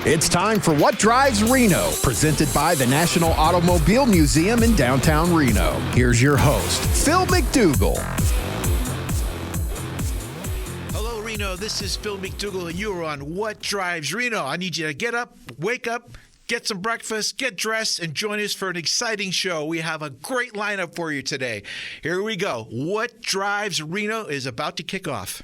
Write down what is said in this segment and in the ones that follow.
It's time for What Drives Reno, presented by the National Automobile Museum in downtown Reno. Here's your host, Phil MacDougall. Hello, Reno. This is Phil MacDougall, and you are on What Drives Reno. I need you to get up, wake up, get some breakfast, get dressed, and join us for an exciting show. We have a great lineup for you today. Here we go. What Drives Reno is about to kick off.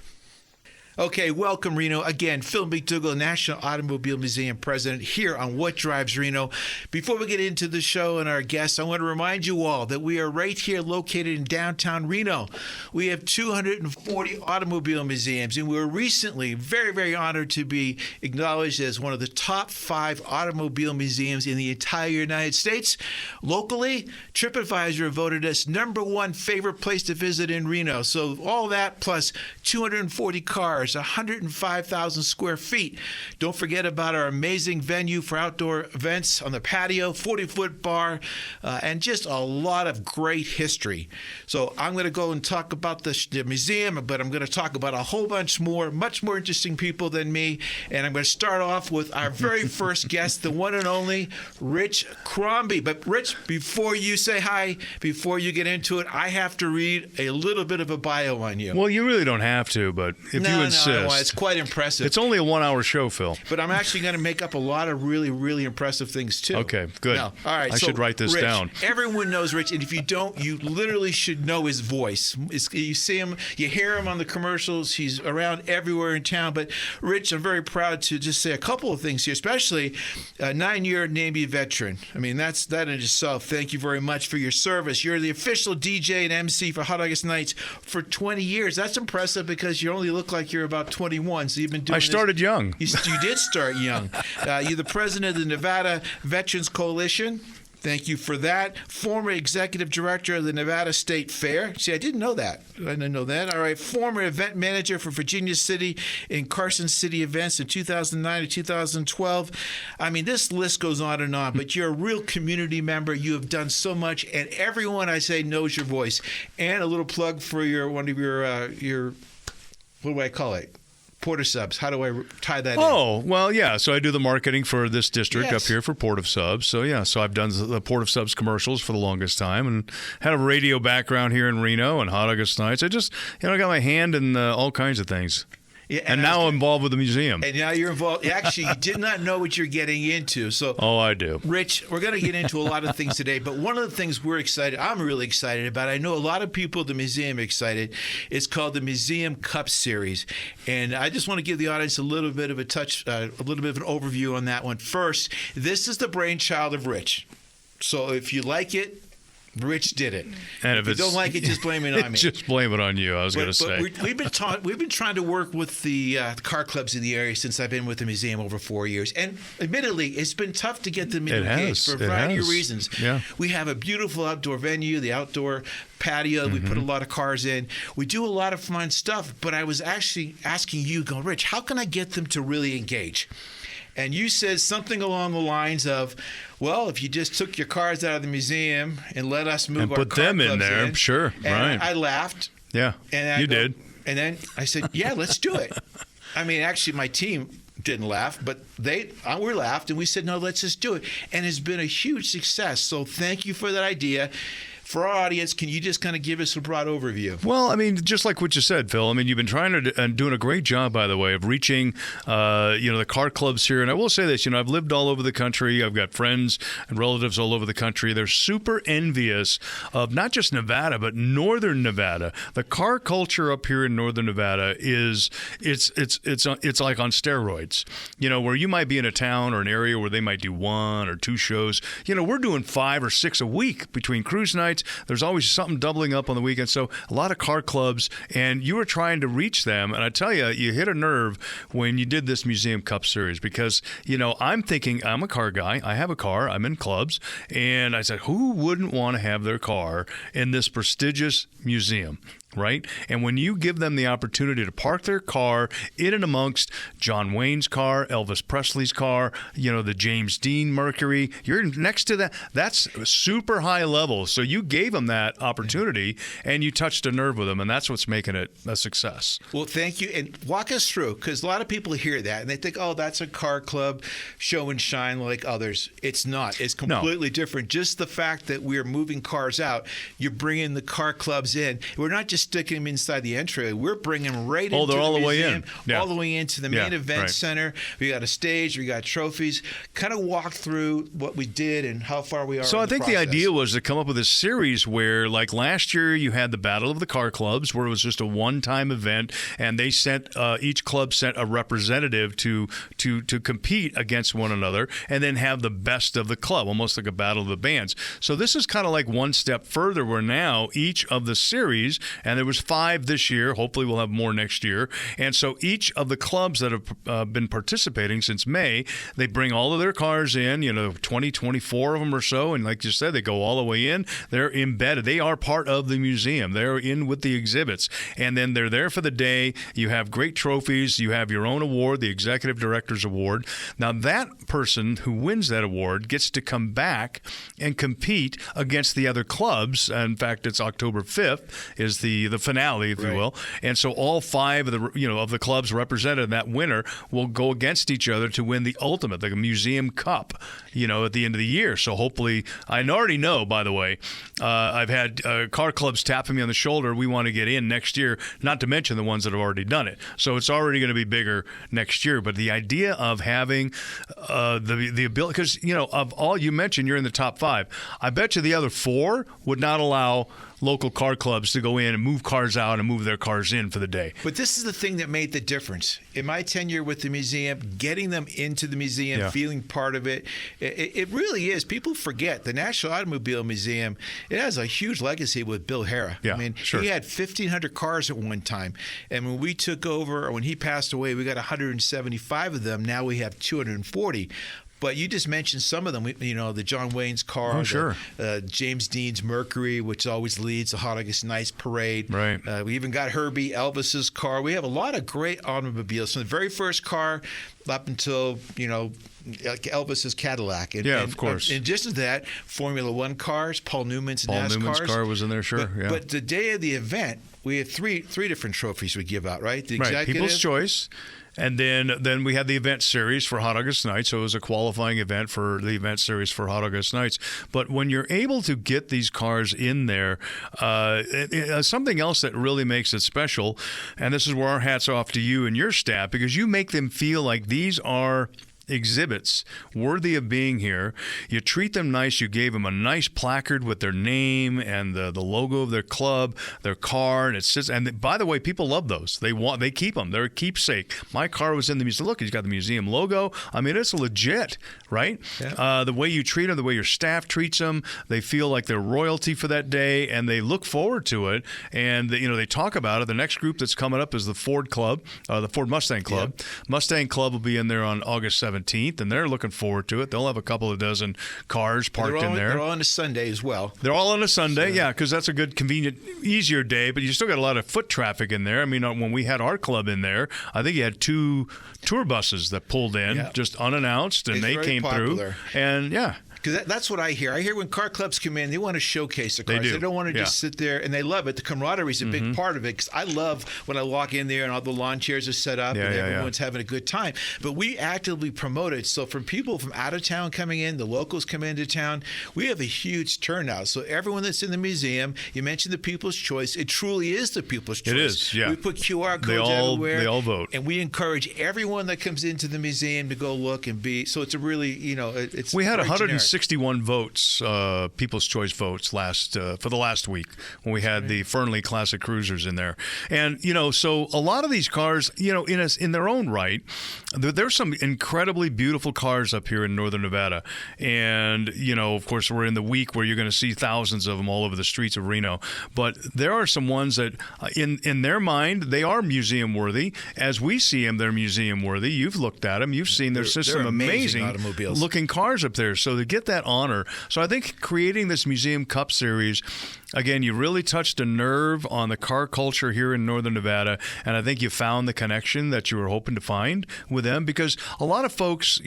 Okay, welcome, Reno. Again, Phil MacDougall, National Automobile Museum President, here on What Drives Reno. Before we get into the show and our guests, I want to remind you all that we are right here located in downtown Reno. We have 240 automobile museums, and we were recently very, very honored to be acknowledged as one of the top 5 automobile museums in the entire United States. Locally, TripAdvisor voted us #1 favorite place to visit in Reno. So all that plus 240 cars, 105,000 square feet. Don't forget about our amazing venue for outdoor events on the patio, 40-foot bar, and just a lot of great history. So I'm going to go and talk about the museum, but I'm going to talk about a whole bunch more, much more interesting people than me. And I'm going to start off with our very first guest, the one and only Rich Crombie. But Rich, before you say hi, before you get into it, I have to read a little bit of a bio on you. Well, you really don't have to, but if you insist. No, it's quite impressive. It's only a 1-hour show, Phil. But I'm actually going to make up a lot of really, really impressive things, too. Okay, good. Now, all right, I should write this Rich, down. Everyone knows Rich, and if you don't, you literally should know his voice. You see him, you hear him on the commercials. He's around everywhere in town. But, Rich, I'm very proud to just say a couple of things here, especially a 9-year Navy veteran. I mean, that in itself. Thank you very much for your service. You're the official DJ and MC for Hot August Nights for 20 years. That's impressive because you only look like you're about 21, so you've been doing I started young. You did start young. You're the president of the Nevada Veterans Coalition. Thank you for that. Former executive director of the Nevada State Fair. See, I didn't know that. I didn't know that. All right. Former event manager for Virginia City and Carson City events in 2009 to 2012. I mean, this list goes on, but you're a real community member. You have done so much, and everyone I say knows your voice. And a little plug for one of your what do I call it? Port of Subs. How do I tie that in? Oh, well, yeah. So I do the marketing for this district up Yes. here for Port of Subs. So, yeah. So I've done the Port of Subs commercials for the longest time and had a radio background here in Reno and Hot August Nights. I just, got my hand in all kinds of things. Yeah, and now I'm involved with the museum. And now you're involved. Actually, you did not know what you're getting into. So, oh, I do. Rich, we're going to get into a lot of things today, but one of the things I'm really excited about, I know a lot of people at the museum are excited, it's called the Museum Cup Series. And I just want to give the audience a little bit of an overview on that one. First, this is the brainchild of Rich. So if you like it, Rich did it. And if you don't like it, just blame it on me. Just blame it on you, I was going to say. We've been trying to work with the car clubs in the area since I've been with the museum over 4 years. And admittedly, it's been tough to get them engaged for a variety of reasons. Yeah. We have a beautiful outdoor venue, the outdoor patio. We put a lot of cars in. We do a lot of fun stuff. But I was actually asking you, Rich, how can I get them to really engage? And you said something along the lines of, well, if you just took your cars out of the museum and let us move our car clubs in. And put them in there, sure, and right. I laughed. Yeah, and you did. And then I said, yeah, let's do it. I mean, actually, my team didn't laugh, but we laughed, and we said, no, let's just do it. And it's been a huge success. So thank you for that idea. For our audience, can you just kind of give us a broad overview? Well, I mean, just like what you said, Phil, I mean, you've been trying to and doing a great job, by the way, of reaching, the car clubs here. And I will say this, I've lived all over the country. I've got friends and relatives all over the country. They're super envious of not just Nevada, but northern Nevada. The car culture up here in northern Nevada it's like on steroids. Where you might be in a town or an area where they might do 1 or 2 shows. We're doing 5 or 6 a week between cruise nights. There's always something doubling up on the weekend. So a lot of car clubs, and you were trying to reach them. And I tell you, you hit a nerve when you did this Museum Cup Series because, I'm thinking, I'm a car guy. I have a car. I'm in clubs. And I said, who wouldn't want to have their car in this prestigious museum? Right? And when you give them the opportunity to park their car in and amongst John Wayne's car, Elvis Presley's car, the James Dean Mercury, you're next to that. That's super high level. So you you gave them that opportunity, and you touched a nerve with them, and that's what's making it a success. Well, thank you. And walk us through, because a lot of people hear that, and they think, oh, that's a car club, show and shine like others. It's not. It's completely different. Just the fact that we're moving cars out, you're bringing the car clubs in. We're not just sticking them inside the entryway. We're bringing them right into the all the way museum, in. all the way into the main event center. We got a stage. We got trophies. Kind of walk through what we did and how far we are. So I think the idea was to come up with a series where, like last year, you had the Battle of the Car Clubs, where it was just a one-time event, and they sent each club sent a representative to compete against one another, and then have the best of the club, almost like a battle of the bands. So this is kind of like one step further, where now each of the series, and there was 5 this year, hopefully we'll have more next year, and so each of the clubs that have been participating since May, they bring all of their cars in, 20, 24 of them or so, and like you said, they go all the way in. They're embedded. They are part of the museum. They're in with the exhibits, and then they're there for the day. You have great trophies. You have your own award, the Executive Director's Award. Now, that person who wins that award gets to come back and compete against the other clubs. In fact, it's October 5th is the finale, if you will. And so all 5 of the clubs represented, that winner will go against each other to win the ultimate, the Museum Cup, at the end of the year. So hopefully, I already know, by the way, I've had car clubs tapping me on the shoulder. We want to get in next year, not to mention the ones that have already done it. So it's already going to be bigger next year. But the idea of having the ability, because, of all you mentioned, you're in the top 5. I bet you the other 4 would not allow local car clubs to go in and move cars out and move their cars in for the day. But this is the thing that made the difference. In my tenure with the museum, getting them into the museum, feeling part of it, it really is. People forget the National Automobile Museum, it has a huge legacy with Bill Harrah. Yeah, I mean, he had 1,500 cars at one time. And when we took over, or when he passed away, we got 175 of them. Now we have 240. But you just mentioned some of them. The John Wayne's car, James Dean's Mercury, which always leads the Hot August Nights Parade. Right. We even got Herbie Elvis's car. We have a lot of great automobiles. From the very first car up until, Elvis's Cadillac. And, of course. In addition to that, Formula One cars, Paul Newman's car was in there, sure. But the day of the event, we had three different trophies we give out, right? The executive, People's Choice. And then we had the event series for Hot August Nights, so it was a qualifying event for the event series for Hot August Nights. But when you're able to get these cars in there, something else that really makes it special, and this is where our hats off to you and your staff, because you make them feel like these are exhibits worthy of being here. You treat them nice. You gave them a nice placard with their name and the logo of their club, their car, and it sits. And by the way, people love those. They keep them. They're a keepsake. My car was in the museum. Look, he's got the museum logo. I mean, it's legit, right? Yeah. The way you treat them, the way your staff treats them, they feel like they're royalty for that day, and they look forward to it. And they talk about it. The next group that's coming up is the Ford Club, the Ford Mustang Club. Yep. Mustang Club will be in there on August 7th. And they're looking forward to it. They'll have a couple of dozen cars parked in there. They're all on a Sunday as well. They're all on a Sunday, because that's a good, convenient, easier day. But you still got a lot of foot traffic in there. I mean, when we had our club in there, I think you had 2 tour buses that pulled in just unannounced, and they came through. And because that's what I hear. I hear when car clubs come in, they want to showcase the cars. They don't want to just sit there, and they love it. The camaraderie is a big part of it, because I love when I walk in there and all the lawn chairs are set up and everyone's having a good time. But we actively promote it. So from people from out of town coming in, the locals come into town, we have a huge turnout. So everyone that's in the museum, you mentioned the People's Choice. It truly is the People's Choice. It is, yeah. We put QR codes everywhere. They all vote. And we encourage everyone that comes into the museum to go look and be. So it's a really, it's We had very 161 votes, People's Choice votes for the last week when we had the Fernley Classic Cruisers in there. And, so a lot of these cars, in their own right, there's some incredibly beautiful cars up here in northern Nevada. And, of course, we're in the week where you're going to see thousands of them all over the streets of Reno. But there are some ones that, in their mind, they are museum worthy. As we see them, they're museum worthy. You've looked at them. You've seen there's some amazing automobiles looking cars up there. So to get get that honor. So I think creating this Museum Cup series, again, you really touched a nerve on the car culture here in Northern Nevada, and I think you found the connection that you were hoping to find with them, because a lot of folks,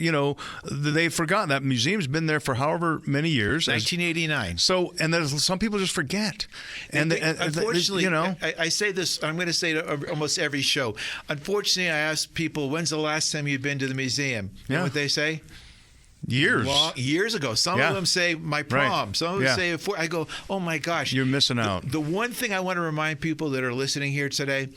they've forgotten that museum's been there for however many years. 1989. So, and there's some people just forget. And unfortunately, I say this, I'm going to say it almost every show. Unfortunately, I ask people, when's the last time you've been to the museum? You know what they say? Years ago. Some of them say my prom. Some of them say before. I go, oh my gosh. You're missing out. The one thing I want to remind people that are listening here today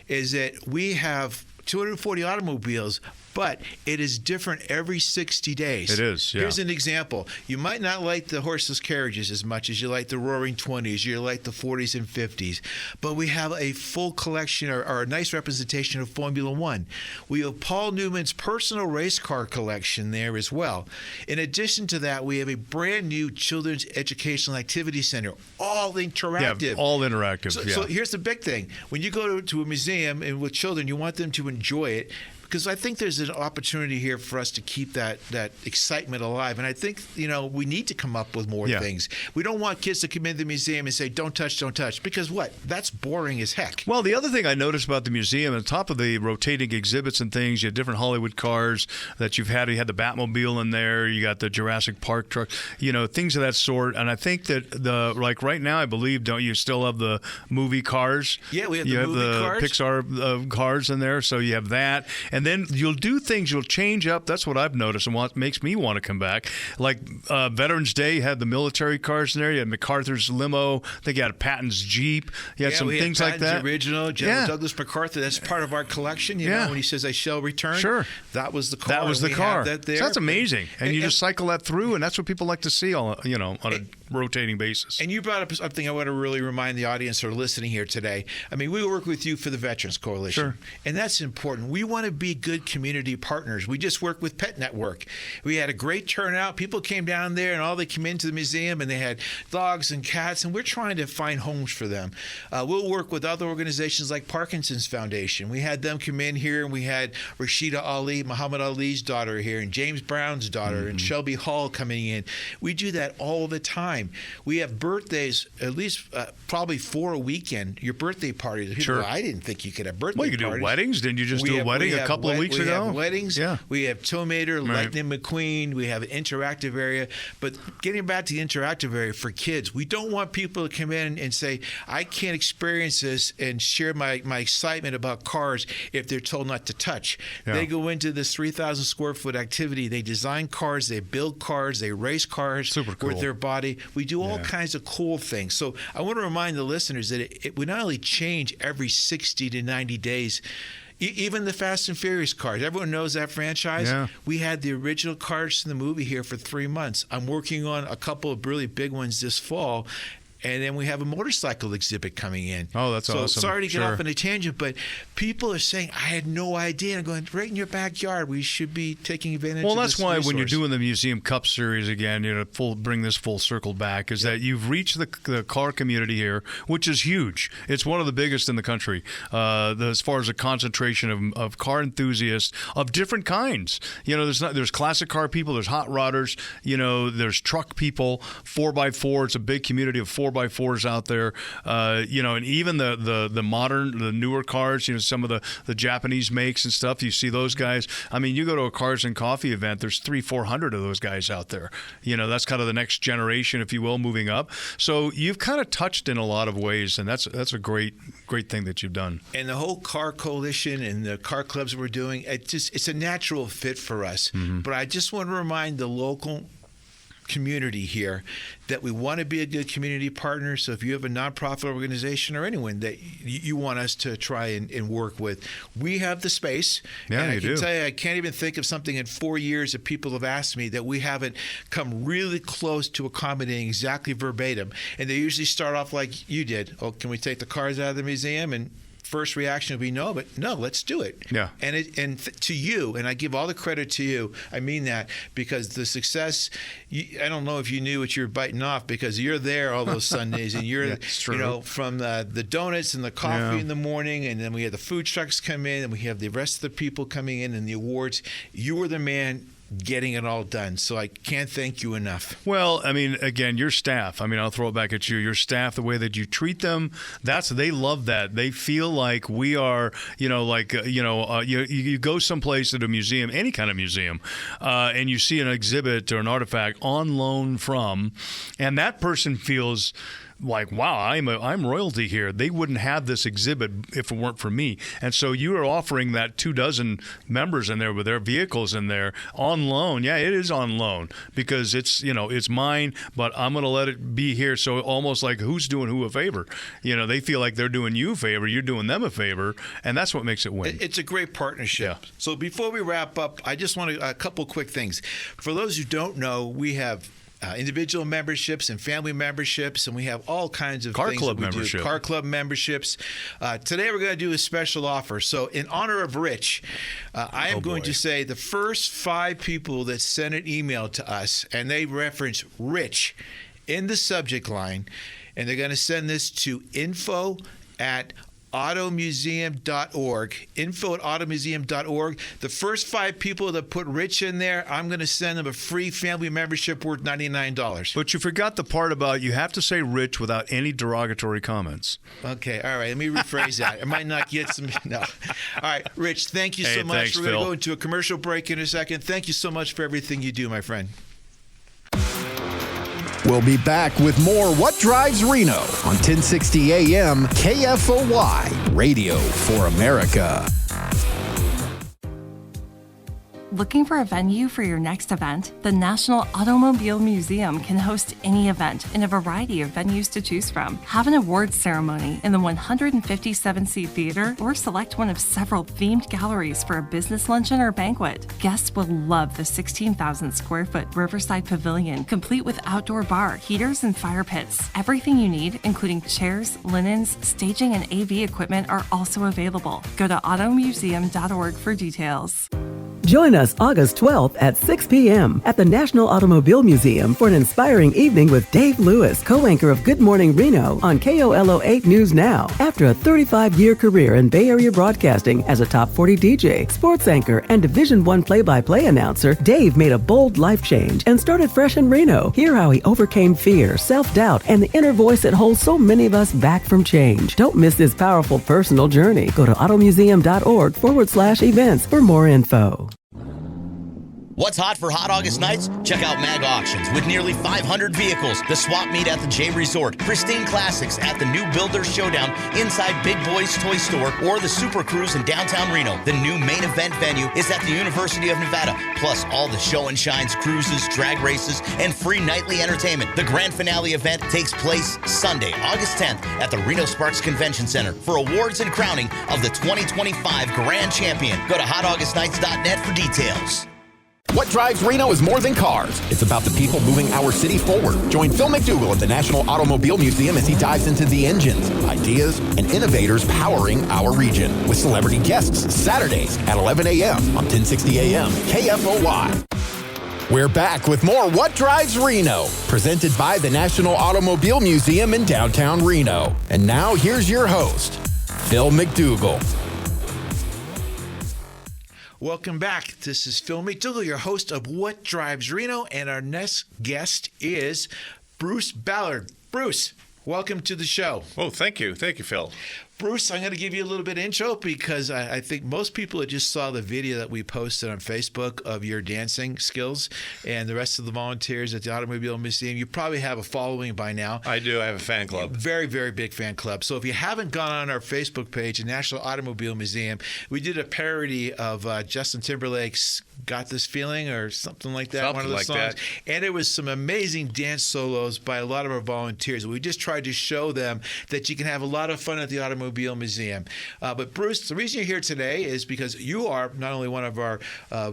is that we have 240 automobiles, but it is different every 60 days. It is, yeah. Here's an example. You might not like the horseless carriages as much as you like the Roaring 20s, you like the 40s and 50s, but we have a full collection or a nice representation of Formula One. We have Paul Newman's personal race car collection there as well. In addition to that, we have a brand new Children's Educational Activity Center, all interactive. Yeah, all interactive, So here's the big thing. When you go to a museum and with children, you want them to enjoy it, because I think there's an opportunity here for us to keep that excitement alive. And I think, we need to come up with more things. We don't want kids to come into the museum and say, don't touch, because what? That's boring as heck. Well, the other thing I noticed about the museum, on top of the rotating exhibits and things, you had different Hollywood cars that you've had. You had the Batmobile in there. You got the Jurassic Park truck, things of that sort. And I think that right now, I believe, don't you still have the movie cars? Yeah, we have the movie cars. Pixar cars in there. So you have that. And then you'll do things, you'll change up. That's what I've noticed and what makes me want to come back. Like Veterans Day, you had the military cars in there. You had MacArthur's limo. I think you had Patton's Jeep. You had some things like that. Original, General Douglas MacArthur. That's part of our collection. You know, when he says, I shall return. Sure. That was the car. That was the car. That there. So that's amazing. And you just cycle that through, and that's what people like to see on a rotating basis. And you brought up something I want to really remind the audience who are listening here today. I mean, we work with you for the Veterans Coalition. Sure. And that's important. We want to be good community partners. We just worked with Pet Network. We had a great turnout. People came down there and all they came into the museum and they had dogs and cats, and we're trying to find homes for them. We'll work with other organizations like Parkinson's Foundation. We had them come in here, and we had Rashida Ali, Muhammad Ali's daughter here, and James Brown's daughter, and Shelby Hall coming in. We do that all the time. We have birthdays, at least probably 4 a weekend, your birthday parties. People Sure. go, I didn't think you could have birthday Well, you could parties. do weddings. Didn't you just do a wedding a couple of weeks ago? We have weddings. Yeah. We have Tomater, Lightning McQueen. We have an interactive area. But getting back to the interactive area for kids, we don't want people to come in and say, I can't experience this and share my excitement about cars if they're told not to touch. Yeah. They go into this 3,000 square foot activity. They design cars. They build cars. They race cars Super cool. with their body. We do all kinds of cool things. So I want to remind the listeners that it would not only change every 60 to 90 days. Even the Fast and Furious cars. Everyone knows that franchise. Yeah. We had the original cars from the movie here for 3 months. I'm working on a couple of really big ones this fall. And then we have a motorcycle exhibit coming in. Oh, that's awesome. So sorry to get Sure. off on a tangent, but people are saying, I had no idea. I'm going, right in your backyard. We should be taking advantage of this that's why when you're resource. doing the Museum Cup series again, bring this full circle back, is that you've reached the car community here, which is huge. It's one of the biggest in the country as far as a concentration of car enthusiasts of different kinds. There's classic car people, there's hot rodders, there's truck people, 4x4. It's a big community of 4x4s out there, and even the modern, the newer cars, some of the Japanese makes and stuff. You see those guys. I mean, you go to a Cars and Coffee event, there's 300-400 of those guys out there. That's kind of the next generation, if you will, moving up. So you've kind of touched in a lot of ways, and that's a great thing that you've done. And the whole car coalition and the car clubs we're doing, it's a natural fit for us. But I just want to remind the local community here that we want to be a good community partner. So if you have a nonprofit organization or anyone that you want us to try and work with, we have the space. Yeah, and I you can do. tell you, I can't even think of something in 4 years that people have asked me that we haven't come really close to accommodating exactly verbatim. And they usually start off like you did. Oh, can we take the cars out of the museum? And first reaction would be no, but no, let's do it. Yeah. To you, and I give all the credit to you, I mean that, because the success, I don't know if you knew what you were biting off, because you're there all those Sundays, and you're, That's true. from the donuts and the coffee in the morning, and then we have the food trucks come in, and we have the rest of the people coming in and the awards. You were the man getting it all done. So I can't thank you enough. Well, I mean, again, your staff. I mean, I'll throw it back at you. Your staff, the way that you treat them, they love that. They feel like we are, you go someplace at a museum, any kind of museum, and you see an exhibit or an artifact on loan from, and that person feels like, wow, I'm royalty here. They wouldn't have this exhibit if it weren't for me. And so you are offering that 24 members in there with their vehicles in there on loan. Yeah, it is on loan because it's mine, but I'm going to let it be here. So almost like who's doing who a favor. They feel like they're doing you a favor, you're doing them a favor, and that's what makes it win. It's a great partnership. Yeah. So before we wrap up, I just want a couple quick things. For those who don't know, we have individual memberships and family memberships, and we have all kinds of car things club that we membership. do. Car club memberships. Today we're going to do a special offer. So in honor of Rich, I am going to say the first 5 people that send an email to us and they reference Rich in the subject line, and they're going to send this to info@automuseum.org. info@automuseum.org. The first 5 people that put Rich in there, I'm going to send them a free family membership worth $99. But you forgot the part about you have to say Rich without any derogatory comments. Okay, all right. Let me rephrase that. I might not get some. No. All right, Rich, thank you so much. Thanks, We're going to Phil. go into a commercial break in a second. Thank you so much for everything you do, my friend. We'll be back with more What Drives Reno on 1060 AM KFOY, Radio for America. Looking for a venue for your next event? The National Automobile Museum can host any event in a variety of venues to choose from. Have an awards ceremony in the 157-seat theater or select one of several themed galleries for a business luncheon or banquet. Guests will love the 16,000-square-foot Riverside Pavilion, complete with outdoor bar, heaters, and fire pits. Everything you need, including chairs, linens, staging, and AV equipment, are also available. Go to automuseum.org for details. Join us August 12th at 6 p.m. at the National Automobile Museum for an inspiring evening with Dave Lewis, co-anchor of Good Morning Reno on KOLO 8 News Now. After a 35-year career in Bay Area broadcasting as a top 40 DJ, sports anchor, and Division I play-by-play announcer, Dave made a bold life change and started fresh in Reno. Hear how he overcame fear, self-doubt, and the inner voice that holds so many of us back from change. Don't miss this powerful personal journey. Go to automuseum.org/events for more info. What's hot for Hot August nights? Check out Mag Auctions with nearly 500 vehicles, the swap meet at the J Resort, pristine classics at the new Builders Showdown inside Big Boy's Toy Store, or the Super Cruise in downtown Reno. The new main event venue is at the University of Nevada, plus all the show and shines, cruises, drag races, and free nightly entertainment. The grand finale event takes place Sunday, August 10th at the Reno Sparks Convention Center for awards and crowning of the 2025 Grand Champion. Go to hotaugustnights.net for details. What Drives Reno is more than cars. It's about the people moving our city forward. Join Phil MacDougall at the National Automobile Museum as he dives into the engines, ideas, and innovators powering our region with celebrity guests Saturdays at 11 a.m. on 1060 a.m. KFOY. We're back with more What Drives Reno, presented by the National Automobile Museum in downtown Reno. And now here's your host, Phil MacDougall. Welcome back. This is Phil MacDougall, your host of What Drives Reno, and our next guest is Bruce Ballard. Bruce, welcome to the show. Oh, thank you. Thank you, Phil. Bruce, I'm going to give you a little bit of intro because I think most people that just saw the video that we posted on Facebook of your dancing skills and the rest of the volunteers at the Automobile Museum, you probably have a following by now. I do. I have a fan club. Very, very big fan club. So if you haven't gone on our Facebook page, the National Automobile Museum, we did a parody of Justin Timberlake's Got This Feeling or something like that. Something one of the like songs. that. And it was some amazing dance solos by a lot of our volunteers. We just tried to show them that you can have a lot of fun at the Automobile Museum. But Bruce, the reason you're here today is because you are not only one of our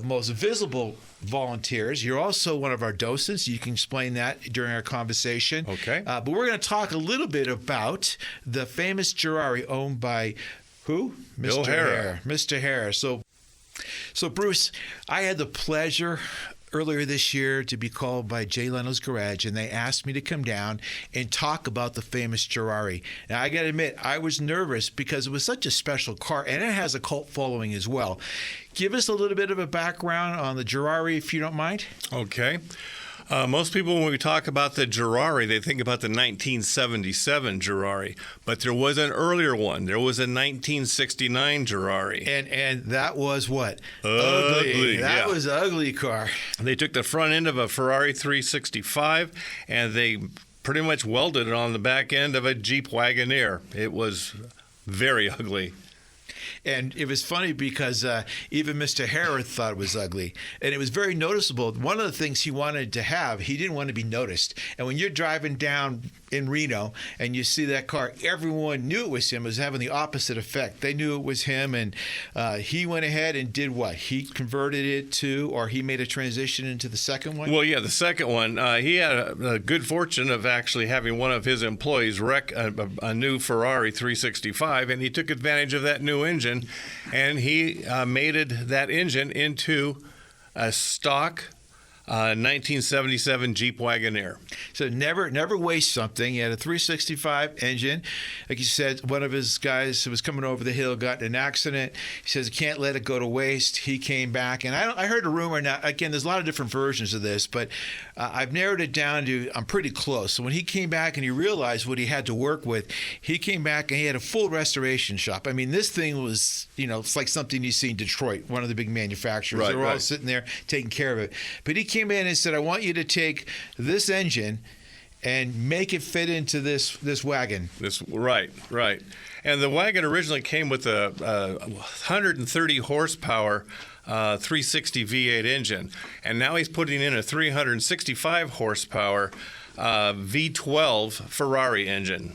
most visible volunteers, you're also one of our docents. You can explain that during our conversation. Okay. But we're going to talk a little bit about the famous Gerari owned by who? Bill Hare. Mr. Hare. So Bruce, I had the pleasure earlier this year to be called by Jay Leno's Garage, and they asked me to come down and talk about the famous Girardi. Now, I got to admit, I was nervous because it was such a special car, and it has a cult following as well. Give us a little bit of a background on the Girardi, if you don't mind. Okay. Most people, when we talk about the Girardi, they think about the 1977 Girardi, but there was an earlier one. There was a 1969 Girardi. And that was what? Ugly. That was an ugly car. They took the front end of a Ferrari 365, and they pretty much welded it on the back end of a Jeep Wagoneer. It was very ugly. And it was funny because even Mr. Harris thought it was ugly. And it was very noticeable. One of the things he wanted to have, he didn't want to be noticed. And when you're driving down in Reno and you see that car, everyone knew it was him. It was having the opposite effect. They knew it was him. And he went ahead and did what? He converted it to, or he made a transition into the second one? Well, yeah, the second one. He had a good fortune of actually having one of his employees wreck a new Ferrari 365, and he took advantage of that new engine. And he mated that engine into a stock 1977 Jeep Wagoneer. So never waste something. He had a 365 engine. Like you said, one of his guys who was coming over the hill got in an accident. He says, can't let it go to waste. He came back. And I heard a rumor. Now, again, there's a lot of different versions of this, but I've narrowed it down to I'm pretty close. So when he came back and he realized what he had to work with, he came back and he had a full restoration shop. I mean, this thing was, it's like something you see in Detroit, one of the big manufacturers. Right, they were all sitting there taking care of it. But he came in and said, I want you to take this engine and make it fit into this wagon. Right. And the wagon originally came with a 130 horsepower 360 V8 engine, and now he's putting in a 365 horsepower V12 Ferrari engine.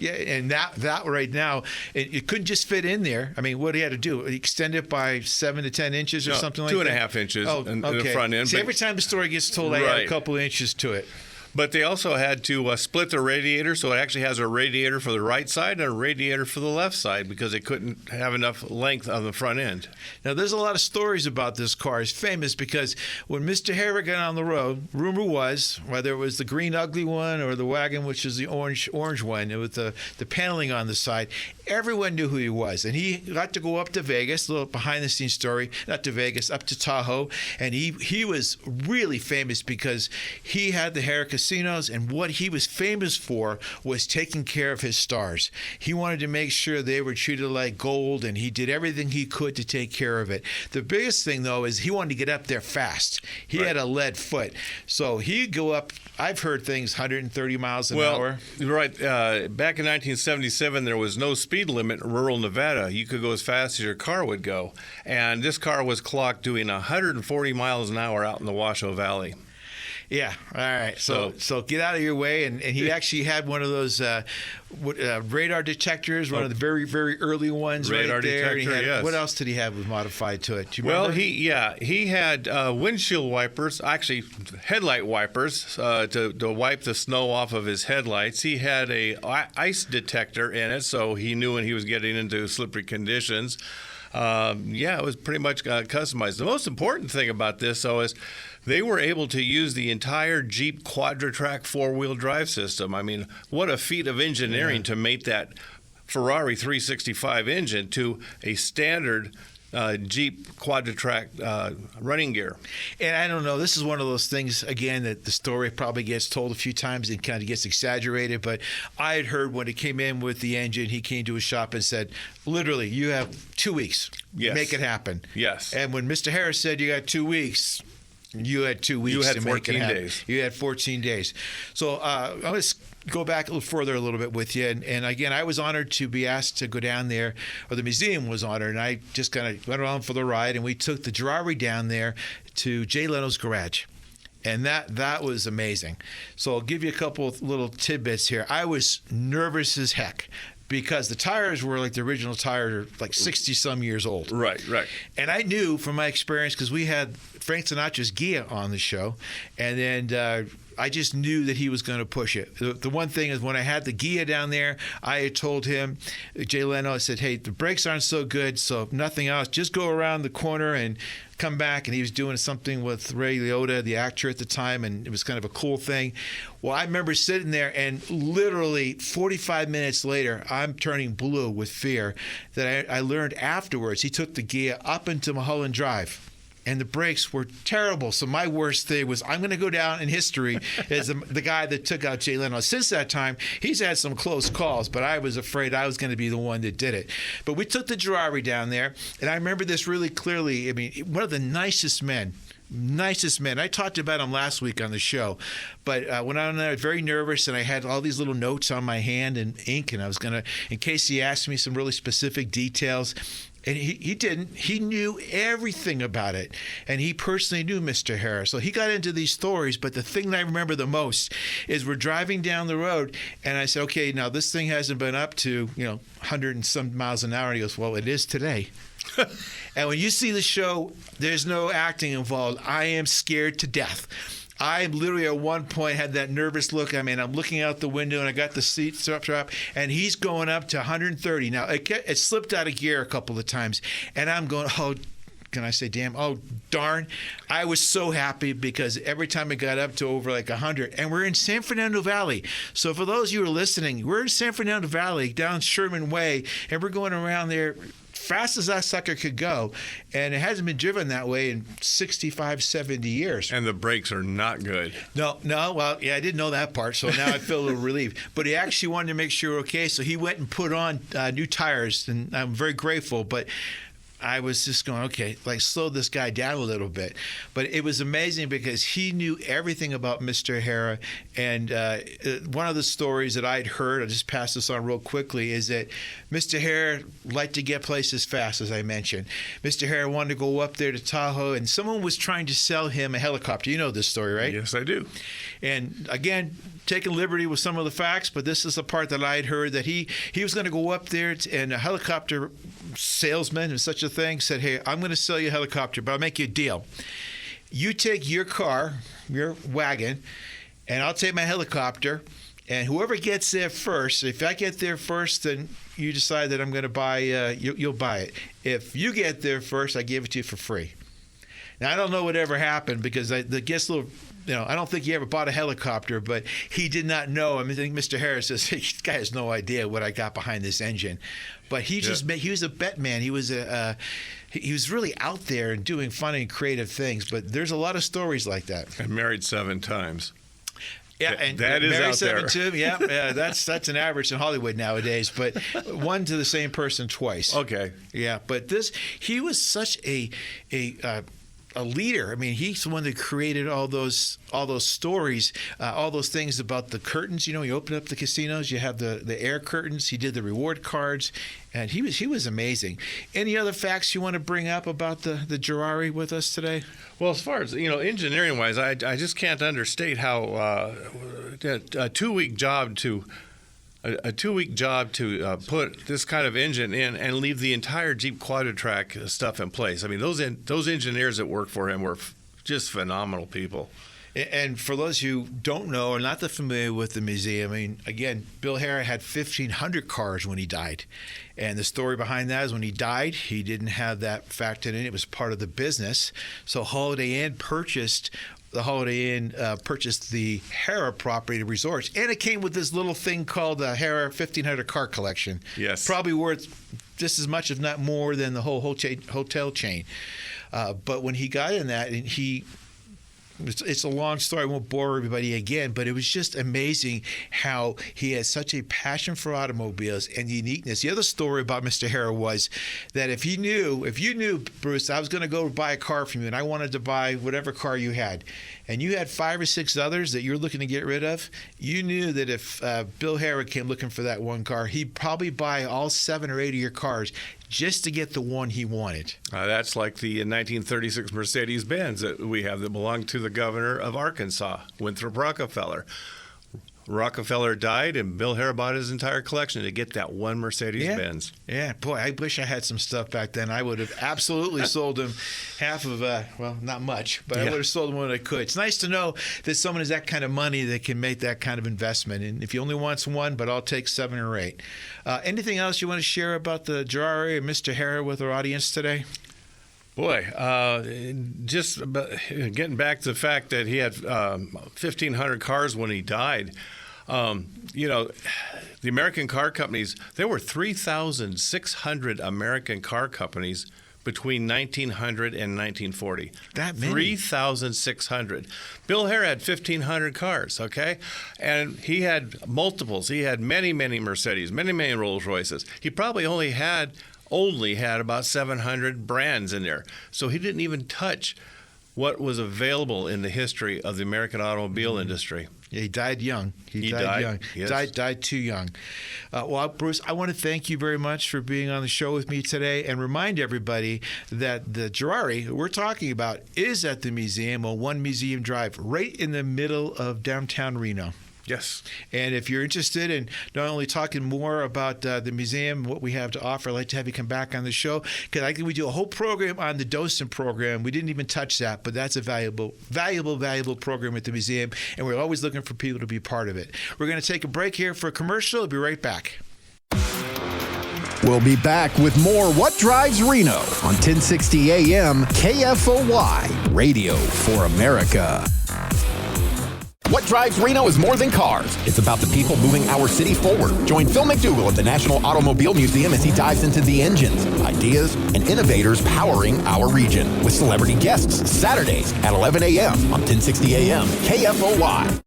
Yeah, and that right now, it couldn't just fit in there. I mean, what did he had to do? Extend it by 7 to 10 inches or something like that? 2.5 inches in okay. the front end. See, every time the story gets told, I add a couple inches to it. But they also had to split the radiator, so it actually has a radiator for the right side and a radiator for the left side because they couldn't have enough length on the front end. Now, there's a lot of stories about this car. It's famous because when Mr. Harris got on the road, rumor was, whether it was the green ugly one or the wagon, which is the orange one with the paneling on the side, everyone knew who he was. And he got to go up to Vegas, a little behind-the-scenes story, not to Vegas, up to Tahoe. And he was really famous because he had the Harris casinos, and what he was famous for was taking care of his stars. He wanted to make sure they were treated like gold, and he did everything he could to take care of it. The biggest thing, though, is he wanted to get up there fast. He had a lead foot. So he'd go up, I've heard things, 130 miles an hour. Right. Back in 1977, there was no speed limit in rural Nevada. You could go as fast as your car would go. And this car was clocked doing 140 miles an hour out in the Washoe Valley. Yeah. All right. So get out of your way. And he actually had one of those radar detectors, one of the very, very early ones radar right there. Detector, yes. What else did he have modified to it? Do you remember? Well, he had windshield wipers, actually headlight wipers to wipe the snow off of his headlights. He had a ice detector in it, so he knew when he was getting into slippery conditions. It was pretty much customized. The most important thing about this, though, is they were able to use the entire Jeep Quadra-Track four-wheel drive system. I mean, what a feat of engineering to mate that Ferrari 365 engine to a standard Jeep Quadra-Track running gear. And I don't know, this is one of those things, again, that the story probably gets told a few times and kind of gets exaggerated, but I had heard when it came in with the engine, he came to his shop and said, literally, you have 2 weeks. Yes. Make it happen. Yes. And when Mr. Harris said you got 2 weeks, you had 2 weeks you had to 14 make it happen. days. You had 14 days. So I'm going to go back a little bit with you. And again, I was honored to be asked to go down there, or the museum was honored, and I just kind of went around for the ride, and we took the Girardi down there to Jay Leno's garage. And that was amazing. So I'll give you a couple of little tidbits here. I was nervous as heck, because the tires were like the original tires, like 60-some years old. Right. And I knew from my experience, because we had Frank Sinatra's Gia on the show, and then I just knew that he was going to push it. The one thing is when I had the Gia down there, I had told him, Jay Leno, I said, hey, the brakes aren't so good, so if nothing else, just go around the corner and come back. And he was doing something with Ray Liotta, the actor at the time, and it was kind of a cool thing. Well, I remember sitting there, and literally 45 minutes later, I'm turning blue with fear that I learned afterwards. He took the Gia up into Mulholland Drive, and the brakes were terrible. So my worst thing was, I'm going to go down in history as the guy that took out Jay Leno. Since that time, he's had some close calls, but I was afraid I was going to be the one that did it. But we took the Girardi down there, and I remember this really clearly. I mean, one of the nicest men. I talked about him last week on the show, but when I was there, very nervous, and I had all these little notes on my hand and ink, and I was going to, in case he asked me some really specific details. And he didn't. He knew everything about it. And he personally knew Mr. Harris. So he got into these stories. But the thing that I remember the most is we're driving down the road. And I said, okay, now this thing hasn't been up to, 100 and some miles an hour. And he goes, well, it is today. And when you see the show, there's no acting involved. I am scared to death. I literally at one point had that nervous look. I mean, I'm looking out the window, and I got the seat strap, and he's going up to 130. Now, it slipped out of gear a couple of times, and I'm going, oh, can I say damn? Oh, darn. I was so happy because every time it got up to over like 100, and we're in San Fernando Valley. So for those of you who are listening, we're in San Fernando Valley down Sherman Way, and we're going around there fast as that sucker could go, and it hasn't been driven that way in 65, 70 years. And the brakes are not good. No, well, yeah, I didn't know that part, so now I feel a little relieved. But he actually wanted to make sure, okay, so he went and put on new tires, and I'm very grateful, but I was just going, okay, like slow this guy down a little bit. But it was amazing because he knew everything about Mr. Hara. And one of the stories that I'd heard, I'll just pass this on real quickly, is that Mr. Hara liked to get places fast, as I mentioned. Mr. Hara wanted to go up there to Tahoe, and someone was trying to sell him a helicopter. You know this story, right? Yes, I do. And again, taking liberty with some of the facts, but this is the part that I'd heard, that he was going to go up there, and a helicopter salesman and such a thing said, hey, I'm going to sell you a helicopter, but I'll make you a deal. You take your car, your wagon, and I'll take my helicopter, and whoever gets there first, if I get there first, then you decide that I'm going to buy, you'll buy it. If you get there first, I give it to you for free. Now, I don't know what ever happened because the guest little, I don't think he ever bought a helicopter, but he did not know. I think Mr. Harris says, hey, this guy has no idea what I got behind this engine. But he he was a bet man. He was he was really out there and doing fun and creative things. But there's a lot of stories like that. And married 7 times. Yeah, and that is married out 7 there. too. Yeah, that's an average in Hollywood nowadays. But one to the same person twice. Okay. Yeah, but he was such a leader. I mean, he's the one that created all those stories, all those things about the curtains. You open up the casinos, you have the air curtains. He did the reward cards, and he was amazing. Any other facts you want to bring up about the Girardi with us today? Well, as far as engineering wise, I just can't understate how a 2-week job to. A 2-week job to put this kind of engine in and leave the entire Jeep Quadra-Track stuff in place. I mean, those engineers that work for him were just phenomenal people. And for those who don't know or not that familiar with the museum, I mean, again, Bill Hara had 1,500 cars when he died. And the story behind that is when he died, he didn't have that factored in. It was part of the business. So Holiday Inn purchased the Hara property to resorts, and it came with this little thing called the Hara 1,500 car collection. Yes, probably worth just as much, if not more, than the whole hotel chain. But when he got in that, and it's a long story. I won't bore everybody again, but it was just amazing how he had such a passion for automobiles and uniqueness. The other story about Mr. Hara was that if you knew, Bruce, I was going to go buy a car from you, and I wanted to buy whatever car you had, and you had 5 or 6 others that you're looking to get rid of, you knew that if Bill Hara came looking for that one car, he'd probably buy all 7 or 8 of your cars just to get the one he wanted. That's like the 1936 Mercedes-Benz that we have that belonged to the governor of Arkansas, Winthrop Rockefeller. Rockefeller died, and Bill Hare bought his entire collection to get that one Mercedes-Benz. Yeah, boy, I wish I had some stuff back then. I would have absolutely sold him half of, well, not much, but I would have sold him when I could. It's nice to know that someone has that kind of money that can make that kind of investment. And if you only want one, but I'll take 7 or 8. Anything else you want to share about the Ferrari and Mr. Hare with our audience today? Boy, just getting back to the fact that he had 1,500 cars when he died. The American car companies, there were 3,600 American car companies between 1900 and 1940. That many? 3,600. Bill Hare had 1,500 cars, okay? And he had multiples. He had many, many Mercedes, many, many Rolls Royces. He probably only had about 700 brands in there. So he didn't even touch what was available in the history of the American automobile industry. Yeah, he died young. He died young. Yes. Died too young. Well, Bruce, I want to thank you very much for being on the show with me today and remind everybody that the Ferrari we're talking about is at the museum on One Museum Drive, right in the middle of downtown Reno. Yes. And if you're interested in not only talking more about the museum, what we have to offer, I'd like to have you come back on the show, because I think we do a whole program on the docent program. We didn't even touch that, but that's a valuable program at the museum, and we're always looking for people to be part of it. We're going to take a break here for a commercial. We'll be right back. We'll be back with more What Drives Reno on 1060 AM KFOY, Radio for America. What Drives Reno is more than cars. It's about the people moving our city forward. Join Phil MacDougall at the National Automobile Museum as he dives into the engines, ideas, and innovators powering our region with celebrity guests Saturdays at 11 a.m. on 1060 AM KFOY.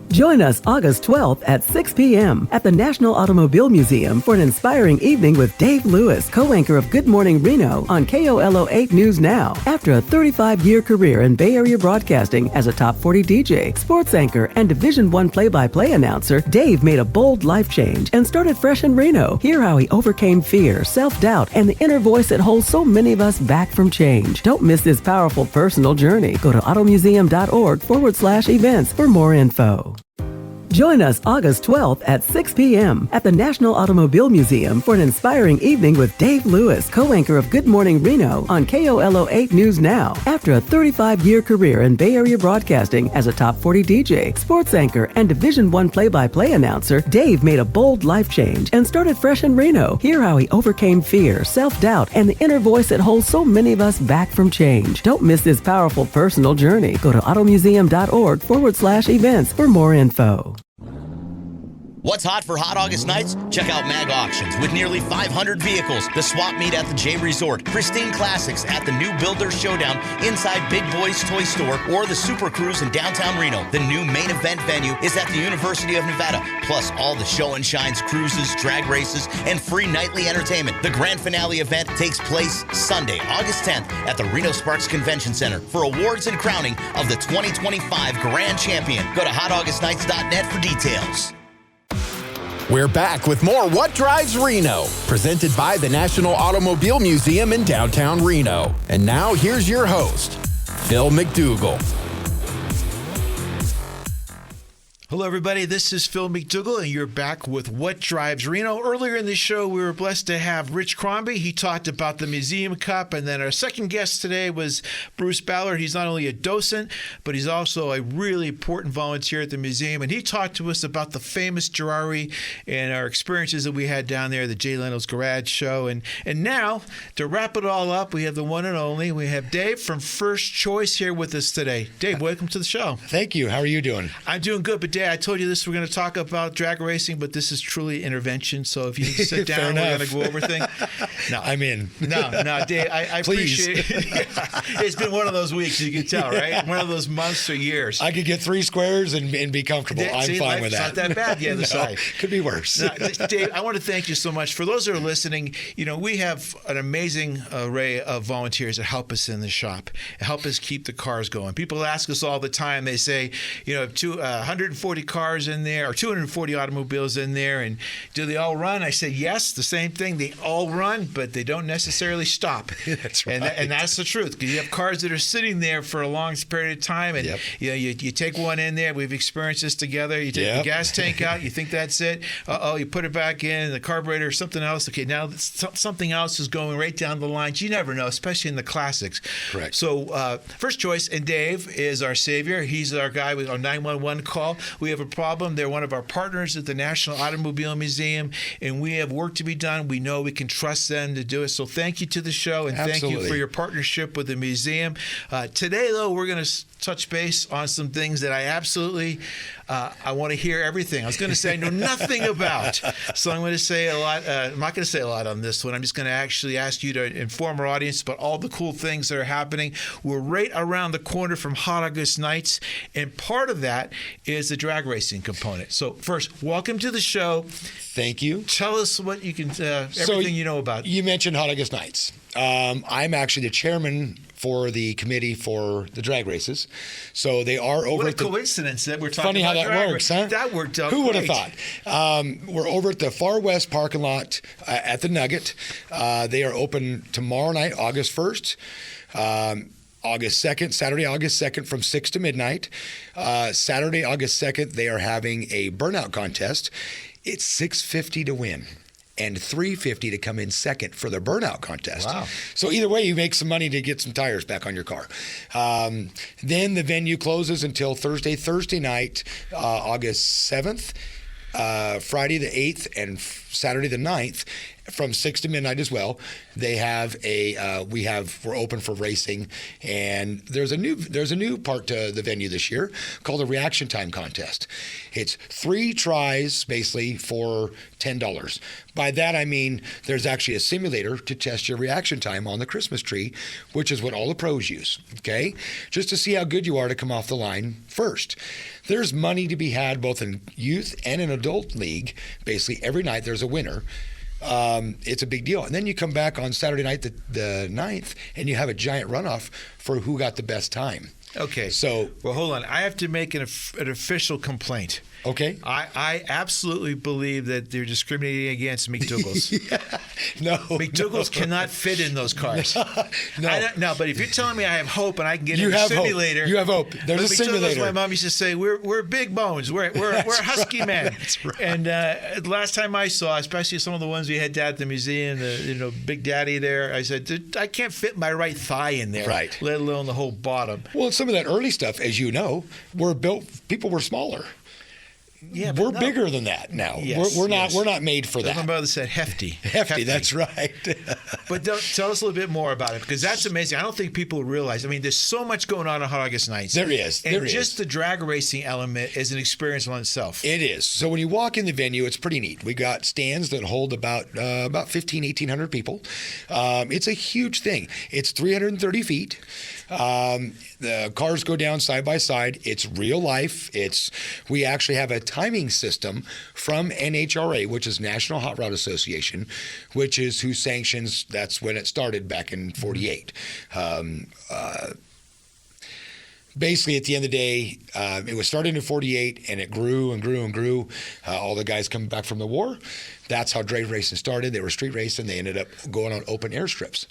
Join us August 12th at 6 p.m. at the National Automobile Museum for an inspiring evening with Dave Lewis, co-anchor of Good Morning Reno on KOLO 8 News Now. After a 35-year career in Bay Area broadcasting as a top 40 DJ, sports anchor, and Division I play-by-play announcer, Dave made a bold life change and started fresh in Reno. Hear how he overcame fear, self-doubt, and the inner voice that holds so many of us back from change. Don't miss this powerful personal journey. Go to automuseum.org/events for more info. Join us August 12th at 6 p.m. at the National Automobile Museum for an inspiring evening with Dave Lewis, co-anchor of Good Morning Reno on KOLO 8 News Now. After a 35-year career in Bay Area broadcasting as a top 40 DJ, sports anchor, and Division I play-by-play announcer, Dave made a bold life change and started fresh in Reno. Hear how he overcame fear, self-doubt, and the inner voice that holds so many of us back from change. Don't miss this powerful personal journey. Go to automuseum.org/events for more info. What's hot for hot August nights? Check out Mag Auctions with nearly 500 vehicles, the swap meet at the J Resort, pristine classics at the new Builder Showdown inside Big Boy's Toy Store, or the Super Cruise in downtown Reno. The new main event venue is at the University of Nevada, plus all the show and shines, cruises, drag races, and free nightly entertainment. The grand finale event takes place Sunday, August 10th at the Reno Sparks Convention Center for awards and crowning of the 2025 Grand Champion. Go to hotaugustnights.net for details. We're back with more What Drives Reno, presented by the National Automobile Museum in downtown Reno. And now here's your host, Phil MacDougall. Hello, everybody. This is Phil MacDougall, and you're back with What Drives Reno. Earlier in the show, we were blessed to have Rich Crombie. He talked about the Museum Cup, and then our second guest today was Bruce Ballard. He's not only a docent, but he's also a really important volunteer at the museum, and he talked to us about the famous Ferrari and our experiences that we had down there, the Jay Leno's Garage Show. And now, to wrap it all up, we have the one and only. We have Dave from First Choice here with us today. Dave, welcome to the show. Thank you. How are you doing? I'm doing good, but Dave, I told you this. We're going to talk about drag racing, but this is truly intervention. So if you need to sit down, we're going to go over things. No, I'm in. No, Dave, I appreciate it. It's been one of those weeks, you can tell, right? One of those months or years. I could get 3 squares and be comfortable. I'm fine with that. It's not that bad the other side. Could be worse. Now, Dave, I want to thank you so much. For those that are listening, we have an amazing array of volunteers that help us in the shop, help us keep the cars going. People ask us all the time, they say, 140 cars in there or 240 automobiles in there, and do they all run? I say yes, the same thing. They all run. moving, but they don't necessarily stop. That's right. And that's the truth. Because you have cars that are sitting there for a long period of time, and you take one in there. We've experienced this together. You take the gas tank out. You think that's it. You put it back in the carburetor or something else. Okay, now something else is going right down the lines. You never know, especially in the classics. Correct. So first choice, and Dave is our savior. He's our guy with our 911 call. We have a problem. They're one of our partners at the National Automobile Museum, and we have work to be done. We know we can trust them to do it. So thank you to the show, and thank you for your partnership with the museum. Today, though, we're going to touch base on some things that I absolutely I want to hear everything. I was going to say I know nothing about, so I'm going to say a lot. I'm not going to say a lot on this one. I'm just going to actually ask you to inform our audience about all the cool things that are happening. We're right around the corner from Hot August Nights, and part of that is the drag racing component. So first, welcome to the show. Thank you. Tell us what you can, everything you know about. You mentioned Hot August Nights. I'm actually the chairman for the committee for the drag races. So they are over at the... What a coincidence that we're talking funny about how that works, huh? That worked out Who would have great. thought? We're over at the Far West parking lot at the Nugget. They are open tomorrow night, August 1st. August 2nd, Saturday, August 2nd from 6 to midnight. Saturday, August 2nd, they are having a burnout contest. It's $650 to win and $350 to come in second for the burnout contest. Wow. So either way, you make some money to get some tires back on your car. Then the venue closes until Thursday night, August 7th, Friday the 8th, and Saturday the 9th. From 6 to midnight as well. They have we're open for racing, and there's a new part to the venue this year called a reaction time contest. It's 3 tries basically for $10. By that I mean there's actually a simulator to test your reaction time on the Christmas tree, which is what all the pros use. Okay, just to see how good you are to come off the line first. There's money to be had both in youth and in adult league. Basically every night there's a winner. It's a big deal. And then you come back on Saturday night, the 9th, and you have a giant runoff for who got the best time. Okay. So, well, hold on. I have to make an official complaint. Okay. I absolutely believe that they're discriminating against MacDougalls. No. MacDougalls cannot fit in those cars. No. But if you're telling me I have hope and I can get you in a have simulator. Hope. You have hope. There's a simulator. My mom used to say, we're big bones. We're husky men. That's right. And last time I saw, especially some of the ones we had down at the museum, Big Daddy there, I said, I can't fit my right thigh in there. Right. Let alone the whole bottom. Well, some of that early stuff, as you know, people were smaller. Yeah, we're bigger than that now. Yes, we're not made for that. My mother said hefty. Hefty, that's right. But tell us a little bit more about it, because that's amazing. I don't think people realize. I mean, there's so much going on Hot August Nights. There is. And just the drag racing element is an experience on itself. It is. So when you walk in the venue, it's pretty neat. We got stands that hold about 1,800 people. It's a huge thing. It's 330 feet. The cars go down side by side. It's real life. We actually have a timing system from NHRA, which is National Hot Rod Association, which is who sanctions. That's when it started back in '48. Basically, at the end of the day, it was started in '48, and it grew and grew and grew. All the guys coming back from the war. That's how drag racing started. They were street racing. They ended up going on open airstrips.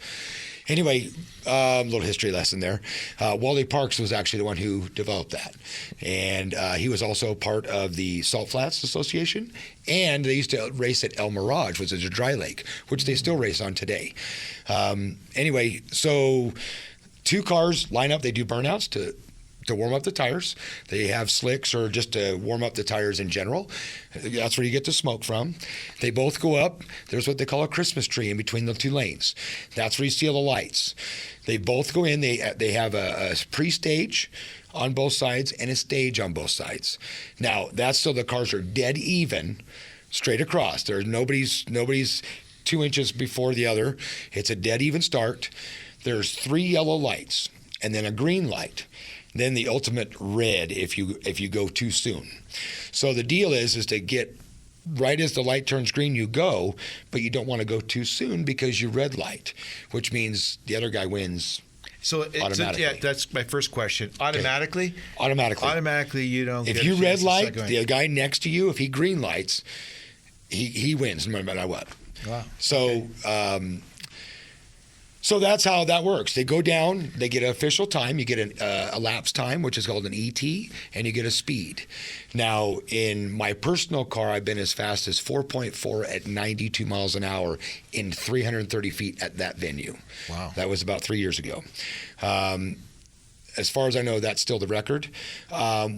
Anyway, little history lesson there. Wally Parks was actually the one who developed that. And he was also part of the Salt Flats Association. And they used to race at El Mirage, which is a dry lake, which they still race on today. Anyway, so 2 cars line up. They do burnouts to warm up the tires. They have slicks or just to warm up the tires in general. That's where you get the smoke from. They both go up. There's what they call a Christmas tree in between the 2 lanes. That's where you see all the lights. They both go in. They have a pre-stage on both sides and a stage on both sides. Now, that's so the cars are dead even straight across. There's nobody's 2 inches before the other. It's a dead even start. There's 3 yellow lights and then a green light. Then the ultimate red if you go too soon. So the deal is to get right as the light turns green, you go, but you don't want to go too soon because you red light, which means the other guy wins. So automatically. That's my first question. Automatically? Okay. Automatically, you don't. If you red light, the guy next to you, if he green lights, he wins no matter what. Wow. So, so that's how that works. They go down, they get an official time. You get a lapse time, which is called an ET, and you get a speed. Now, in my personal car, I've been as fast as 4.4 at 92 miles an hour in 330 feet at that venue. Wow. That was about 3 years ago. As far as I know, that's still the record.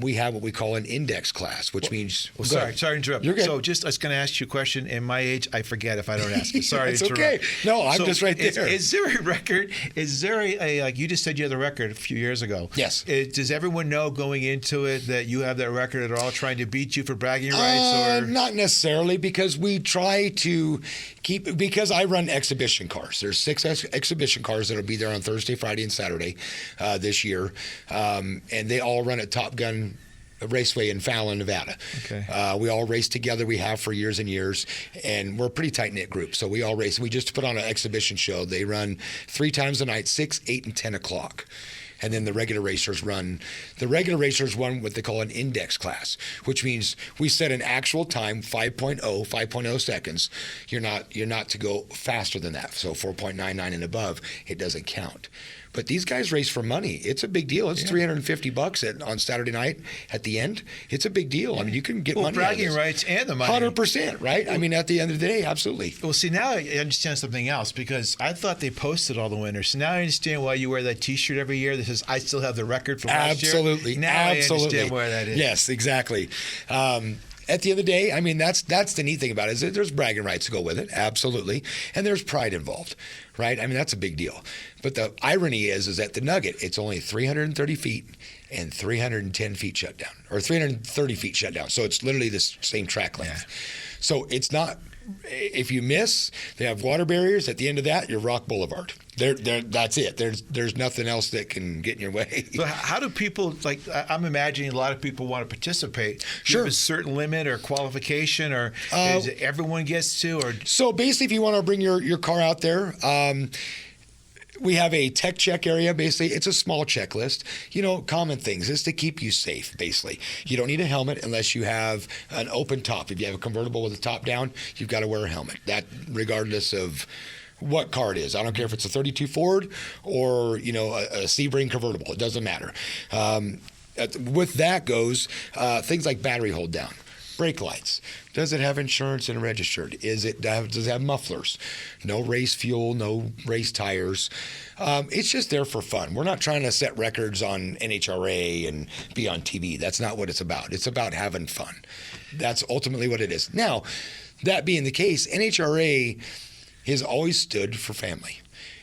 We have what we call an index class, which means... Well, sorry to interrupt. You're good. So just, I was going to ask you a question. In my age, I forget if I don't ask it. Sorry It's to interrupt. okay. No, I'm just right there. Is there a record? Is there a, like you just said you had the record a few years ago. Yes. Does everyone know going into it that you have that record at all, trying to beat you for bragging rights? Or Not necessarily, because we try to keep... Because I run exhibition cars. There's 6 exhibition cars that will be there on Thursday, Friday, and Saturday this year. And they all run at Top Gun Raceway in Fallon, Nevada. Okay. We all race together. We have for years and years, and we're a pretty tight-knit group. So we all race. We just put on an exhibition show. They run 3 times a night, 6, 8, and 10 o'clock. And then the regular racers run what they call an index class, which means we set an actual time, 5.0 seconds. You're not to go faster than that. So 4.99 and above, it doesn't count. But these guys race for money. It's a big deal. It's $350 on Saturday night at the end. It's a big deal. I mean, you can get money. Bragging rights and the money. 100%, right? I mean, at the end of the day, absolutely. Well, see, now I understand something else, because I thought they posted all the winners. So now I understand why you wear that T-shirt every year that says, "I still have the record from last year." Absolutely. Now I understand where that is. Yes, exactly. At the end of the day, I mean, that's the neat thing about it, is that there's bragging rights to go with it, absolutely, and there's pride involved, right? I mean, that's a big deal. But the irony is that the Nugget, it's only 330 feet and 310 feet shut down, or 330 feet shut down. So it's literally the same track length. Yeah. So it's not, if you miss, they have water barriers. At the end of that, you're Rock Boulevard. That's it. There's nothing else that can get in your way. But how do people, like, I'm imagining a lot of people want to participate. Sure. Do you have a certain limit or qualification, or is it everyone gets to? Or so basically, if you want to bring your car out there, we have a tech check area. Basically, it's a small checklist. Common things is to keep you safe. Basically, you don't need a helmet unless you have an open top. If you have a convertible with the top down, you've got to wear a helmet. That regardless of what car it is. I don't care if it's a 32 Ford or a Sebring convertible. It doesn't matter. With that goes things like battery hold down, brake lights. Does it have insurance and registered? Does it have mufflers? No race fuel, no race tires. It's just there for fun. We're not trying to set records on NHRA and be on TV. That's not what it's about. It's about having fun. That's ultimately what it is. Now, that being the case, NHRA has always stood for family.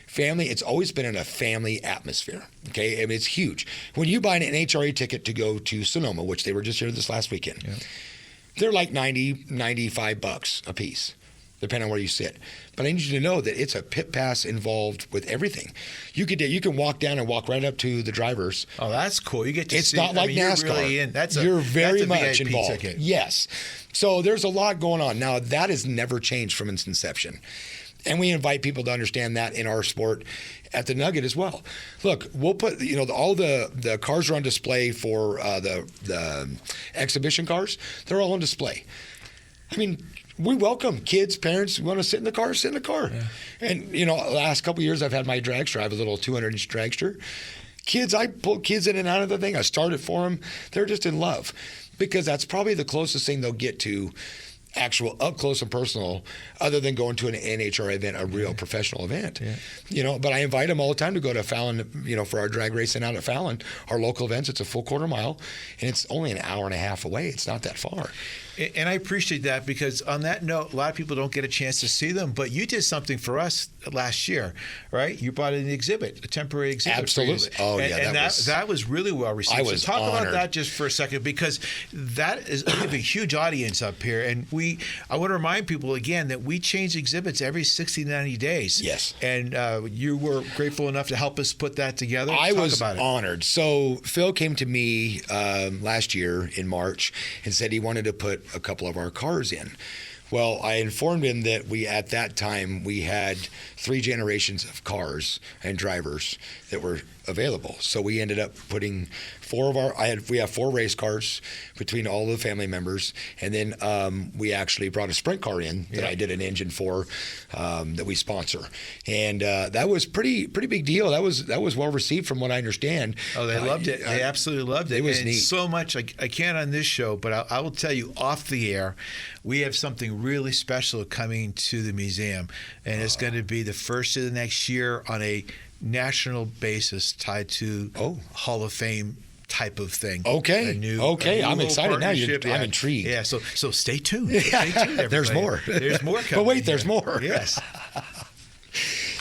Family, it's always been in a family atmosphere, okay? I mean, it's huge. When you buy an NHRA ticket to go to Sonoma, which they were just here this last weekend, they're like $90, $95 a piece, depending on where you sit. But I need you to know that it's a pit pass involved with everything. You can walk down and walk right up to the drivers. Oh, that's cool. You get to it's see. It's not like NASCAR. You're really in. You're very that's a much VIP involved. Ticket. Yes. So there's a lot going on. Now, that has never changed from its inception. And we invite people to understand that in our sport at the Nugget as well. Look, we'll put, all the cars are on display for the exhibition cars. They're all on display. I mean, we welcome kids, parents who want to sit in the car, sit in the car. Yeah. And, the last couple of years I've had my dragster. I have a little 200-inch dragster. Kids, I pull kids in and out of the thing. I started for them. They're just in love because that's probably the closest thing they'll get to actual up close and personal, other than going to an NHRA event, a real professional event. Yeah. But I invite them all the time to go to Fallon, for our drag racing out at Fallon, our local events. It's a full quarter mile, and it's only an hour and a half away. It's not that far. And I appreciate that, because on that note, a lot of people don't get a chance to see them, but you did something for us last year, right? You brought in an exhibit, a temporary exhibit. Absolutely. Oh, yeah. That was really well received. I was so talk honored. about that just for a second, because that is we have a huge audience up here, and I want to remind people again that we change exhibits every 60 to 90 days. Yes. And you were grateful enough to help us put that together. I was honored. So Phil came to me last year in March and said he wanted to put a couple of our cars in. Well, I informed him that at that time we had 3 generations of cars and drivers that were available. So we ended up putting we have 4 race cars between all the family members, and then we actually brought a sprint car in that I did an engine for that we sponsor, and that was pretty big deal. That was well received from what I understand. Oh, they loved it. They absolutely loved it. It was and neat. So much. I can't on this show, but I will tell you off the air, we have something really special coming to the museum, and it's going to be the first of the next year on a national basis tied to Hall of Fame type of thing. Okay. I'm excited now. I'm intrigued. Yeah. So stay tuned. Stay tuned, everybody. There's more. There's more coming. But wait, there's more. Yes.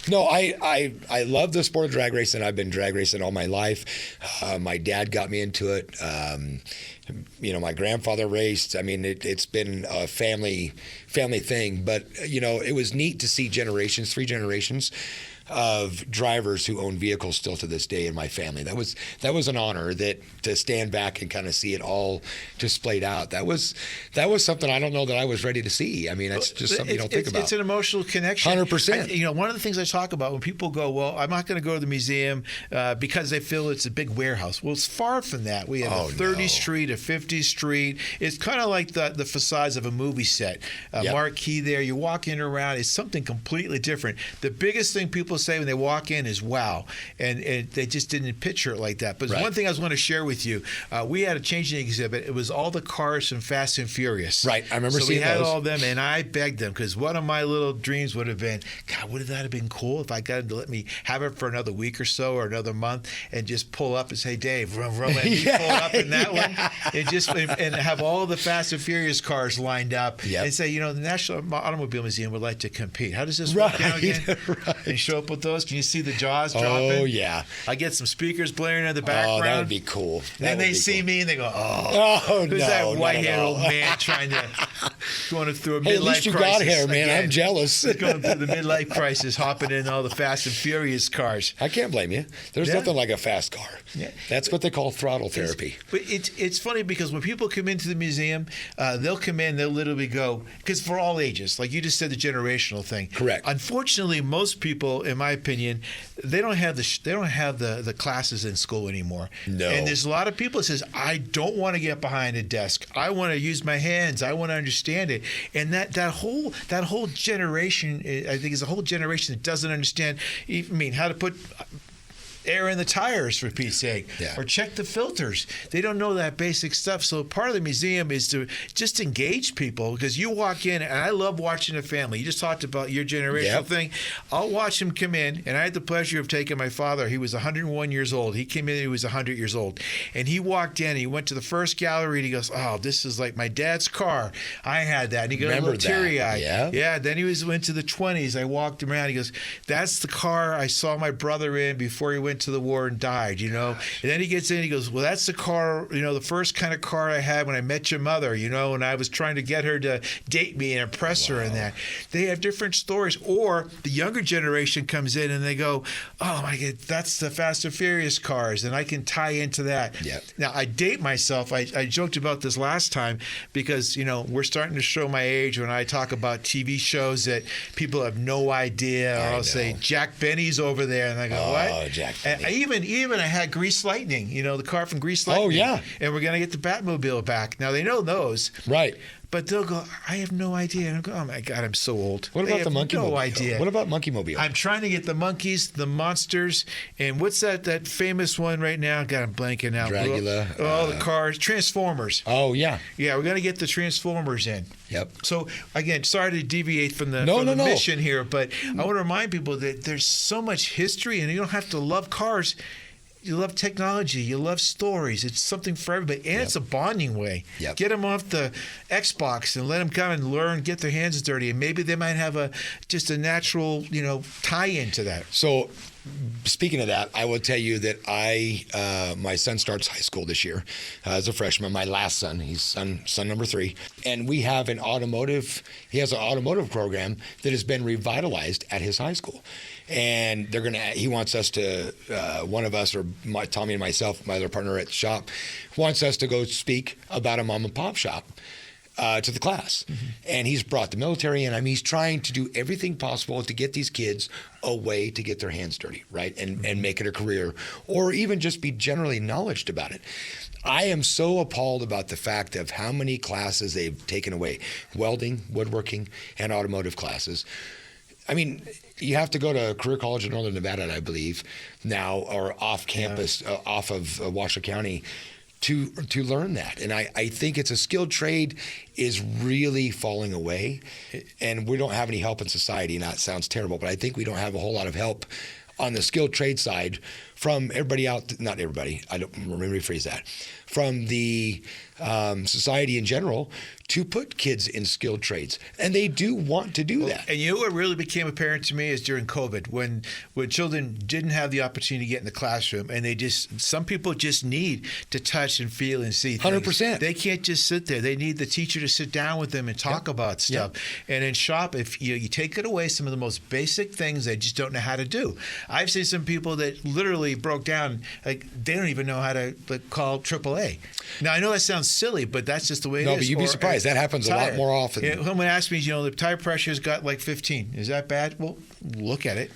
No, I love the sport of drag racing. I've been drag racing all my life. My dad got me into it. My grandfather raced. I mean, it's been a family thing. But, it was neat to see 3 generations of drivers who own vehicles still to this day in my family. That was an honor to stand back and kind of see it all displayed out. That was something I don't know that I was ready to see. I mean, it's just something you don't think about. It's an emotional connection. 100%. One of the things I talk about when people go, well, I'm not going to go to the museum because they feel it's a big warehouse. Well, it's far from that. We have a 30th Street, a 50th Street. It's kind of like the facades of a movie set. Marquee there. You're walking around. It's something completely different. The biggest thing people say when they walk in is wow, and they just didn't picture it like that. But one thing I was going to share with you, we had a changing exhibit. It was all the cars from Fast and Furious. Right, I remember seeing those. So we had all of them, and I begged them because one of my little dreams would have been, God, wouldn't that have been cool if I got him to let me have it for another week or so or another month and just pull up and say, Dave, run, and pull up in that one, and have all the Fast and Furious cars lined up and say, the National Automobile Museum would like to compete. How does this work out again? And show up with those. Can you see the jaws dropping? Oh, yeah. I get some speakers blaring in the background. Oh, that would be cool. Then they see me and they go, who's that white-haired old man going through a midlife crisis? Hey, at least you got hair, man. Again. I'm jealous. Going through the midlife crisis, hopping in all the Fast and Furious cars. I can't blame you. There's nothing like a fast car. Yeah. That's what they call throttle therapy. But it's funny because when people come into the museum, they'll come in, they'll literally go, because for all ages, like you just said, the generational thing. Correct. Unfortunately, most people, in my opinion, they don't have the classes in school anymore. No. And there's a lot of people that says, I don't want to get behind a desk. I want to use my hands. I want to understand it. And that whole generation, I think, is a whole generation that doesn't understand. How to put air in the tires, for Pete's sake, or check the filters. They don't know that basic stuff. So part of the museum is to just engage people, because you walk in, and I love watching a family. You just talked about your generational thing. I'll watch them come in, and I had the pleasure of taking my father. He was 101 years old. He came in, he was 100 years old. And he walked in, he went to the first gallery, and he goes, oh, this is like my dad's car. I had that. And he got a little teary-eyed. Yeah. Then he went to the 20s. I walked him around. He goes, that's the car I saw my brother in before he went to the war and died, And then he gets in, he goes, well, that's the car, the first kind of car I had when I met your mother, and I was trying to get her to date me and impress her and that. They have different stories. Or the younger generation comes in and they go, oh my God, that's the Fast and Furious cars, and I can tie into that. Now, I date myself. I joked about this last time because, we're starting to show my age when I talk about TV shows that people have no idea. Or I'll say, Jack Benny's over there, and I go, what? Oh, Jack Benny. Even I had Grease Lightning, the car from Grease Lightning. Oh, yeah. And we're going to get the Batmobile back. Now, they know those. Right. But they'll go, I have no idea. And I'll go, oh, my God, I'm so old. What about the Monkey Mobile? No idea. What about Monkey Mobile? I'm trying to get the monkeys, the monsters, and what's that famous one right now? God, I'm blanking out. Dracula. Oh, the cars. Transformers. Oh, yeah. Yeah, we're going to get the Transformers in. Yep. So, again, sorry to deviate from the mission here, but I want to remind people that there's so much history, and you don't have to love cars. You love technology. You love stories. It's something for everybody. And it's a bonding way. Get them off the Xbox and let them come and learn, get their hands dirty. And maybe they might have just a natural, tie-in to that. So, speaking of that, I will tell you that my son starts high school this year as a freshman. My last son, he's son number 3, and he has an automotive program that has been revitalized at his high school. And he wants us to, one of us, or Tommy and myself, my other partner at the shop, wants us to go speak about a mom and pop shop to the class. And he's brought the military in. I mean, he's trying to do everything possible to get these kids a way to get their hands dirty, right? And make it a career, or even just be generally knowledgeable about it. I am so appalled about the fact of how many classes they've taken away. Welding, woodworking, and automotive classes. I mean, you have to go to career college in Northern Nevada, I believe, now, or off campus, off of Washoe County, to learn that. And I think it's a skilled trade is really falling away, and we don't have any help in society. Now, it sounds terrible, but I think we don't have a whole lot of help on the skilled trade side from everybody out, not everybody, let me rephrase that, from the society in general to put kids in skilled trades. And they do want to do that. And you know what really became apparent to me is during COVID, when children didn't have the opportunity to get in the classroom, and some people just need to touch and feel and see things. 100%. They can't just sit there. They need the teacher to sit down with them and talk about stuff. And in shop, if you take it away, some of the most basic things they just don't know how to do. I've seen some people that literally broke down, like they don't even know how to call AAA. Now, I know that sounds silly, but that's just the way it is. No, but you'd be surprised. That happens a lot more often. Someone asked me, the tire pressure's got like 15. Is that bad? Well, look at it.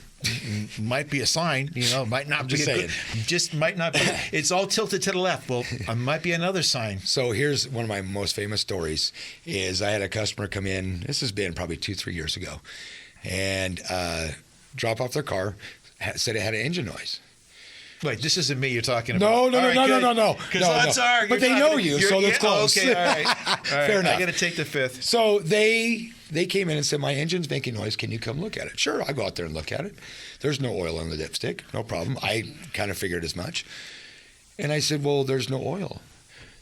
Might be a sign, might not be good. Just might not be. It's all tilted to the left. Well, it might be another sign. So here's one of my most famous stories is I had a customer come in, this has been probably 2-3 years ago, and drop off their car, said it had an engine noise. Wait, this isn't me you're talking about. No. Because odds are, but they know you, so that's close. Okay, all right. Fair enough. I got to take the fifth. So they came in and said, my engine's making noise. Can you come look at it? Sure, I'll go out there and look at it. There's no oil in the dipstick. No problem. I kind of figured as much. And I said, well, there's no oil.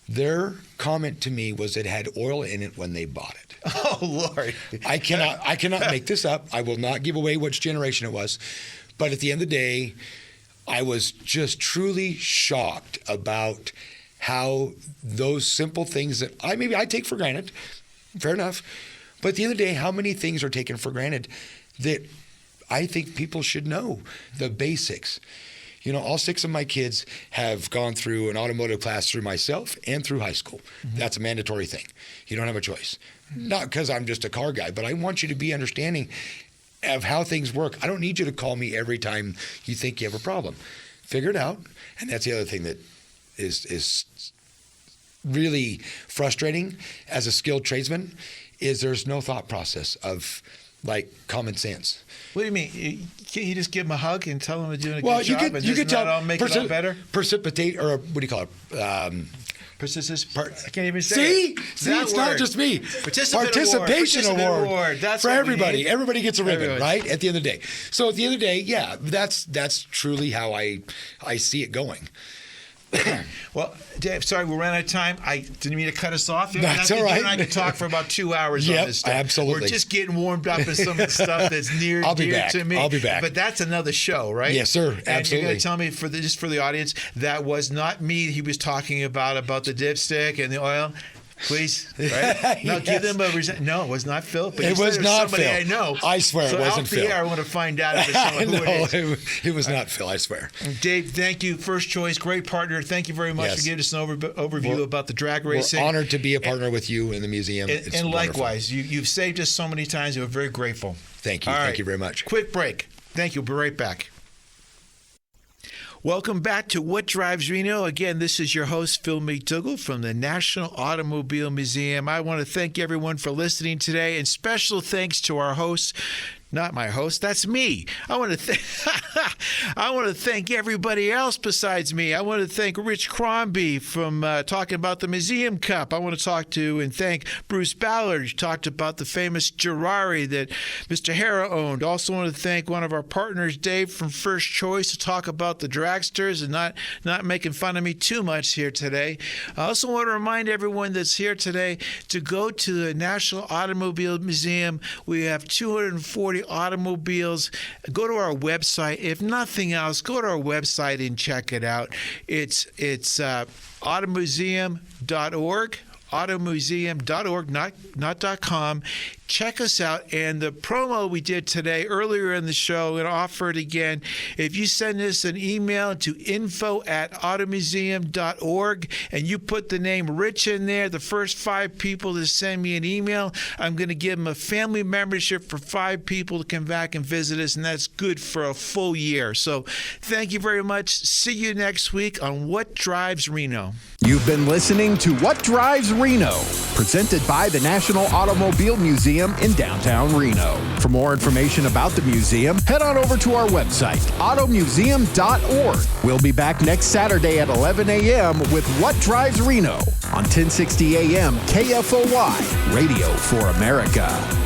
Their comment to me was it had oil in it when they bought it. Oh, Lord. I cannot make this up. I will not give away which generation it was. But at the end of the day, I was just truly shocked about how those simple things that I take for granted, fair enough, but at the end of the day, how many things are taken for granted that I think people should know, the basics. All 6 of my kids have gone through an automotive class through myself and through high school. Mm-hmm. That's a mandatory thing. You don't have a choice. Not because I'm just a car guy, but I want you to be understanding of how things work. I don't need you to call me every time you think you have a problem. Figure it out. And that's the other thing that is really frustrating as a skilled tradesman is there's no thought process of common sense. What do you mean? Can't you just give them a hug and tell them they're doing a good job? You could tell make it all better? Precipitate, or what do you call it? Persistence. I can't even say it. See, it's not just me. Participation award. That's for everybody. Everybody gets a ribbon, right? At the end of the day. So at the end of the day, that's truly how I see it going. Well, Dave, sorry, we're running out of time. I didn't mean to cut us off. That's all right. I could talk for about 2 hours on this stuff. Absolutely. We're just getting warmed up in some of the stuff that's near dear to me. I'll be back. But that's another show, right? Yes, sir. Absolutely. And you're going to tell me, just for the audience, that was not me he was talking about the dipstick and the oil. Please, right? No, give them a no. It was not Phil. But it was not Phil. I know. I swear it wasn't Phil. So out there, I want to find out if it's someone who it is. It was not Phil. I swear. Dave, thank you. First choice, great partner. Thank you very much for giving us an overview about the drag racing. We're honored to be a partner with you in the museum. And likewise, you've saved us so many times. We're very grateful. Thank you. Thank you very much. Quick break. Thank you. We'll be right back. Welcome back to What Drives Reno. Again, this is your host, Phil MacDougall from the National Automobile Museum. I want to thank everyone for listening today, and special thanks to our host. Not my host, that's me. I want to thank everybody else besides me. I want to thank Rich Crombie from talking about the Museum Cup. I want to talk to and thank Bruce Ballard, who talked about the famous Gerari that Mr. Hara owned. Also want to thank one of our partners, Dave from First Choice, to talk about the dragsters and not making fun of me too much here today. I also want to remind everyone that's here today to go to the National Automobile Museum. We have 240 automobiles. Go to our website. If nothing else, go to our website and check it out. It's automuseum.org. automuseum.org, not .com. Check us out. And the promo we did today earlier in the show, and offer it again. If you send us an email to info@automuseum.org and you put the name Rich in there, the first 5 people to send me an email, I'm going to give them a family membership for 5 people to come back and visit us, and that's good for a full year. So thank you very much. See you next week on What Drives Reno. You've been listening to What Drives Reno, presented by the National Automobile Museum in downtown Reno. For more information about the museum, head on over to our website, automuseum.org. We'll be back next Saturday at 11 a.m. with What Drives Reno on 1060 a.m. KFOY, Radio for America.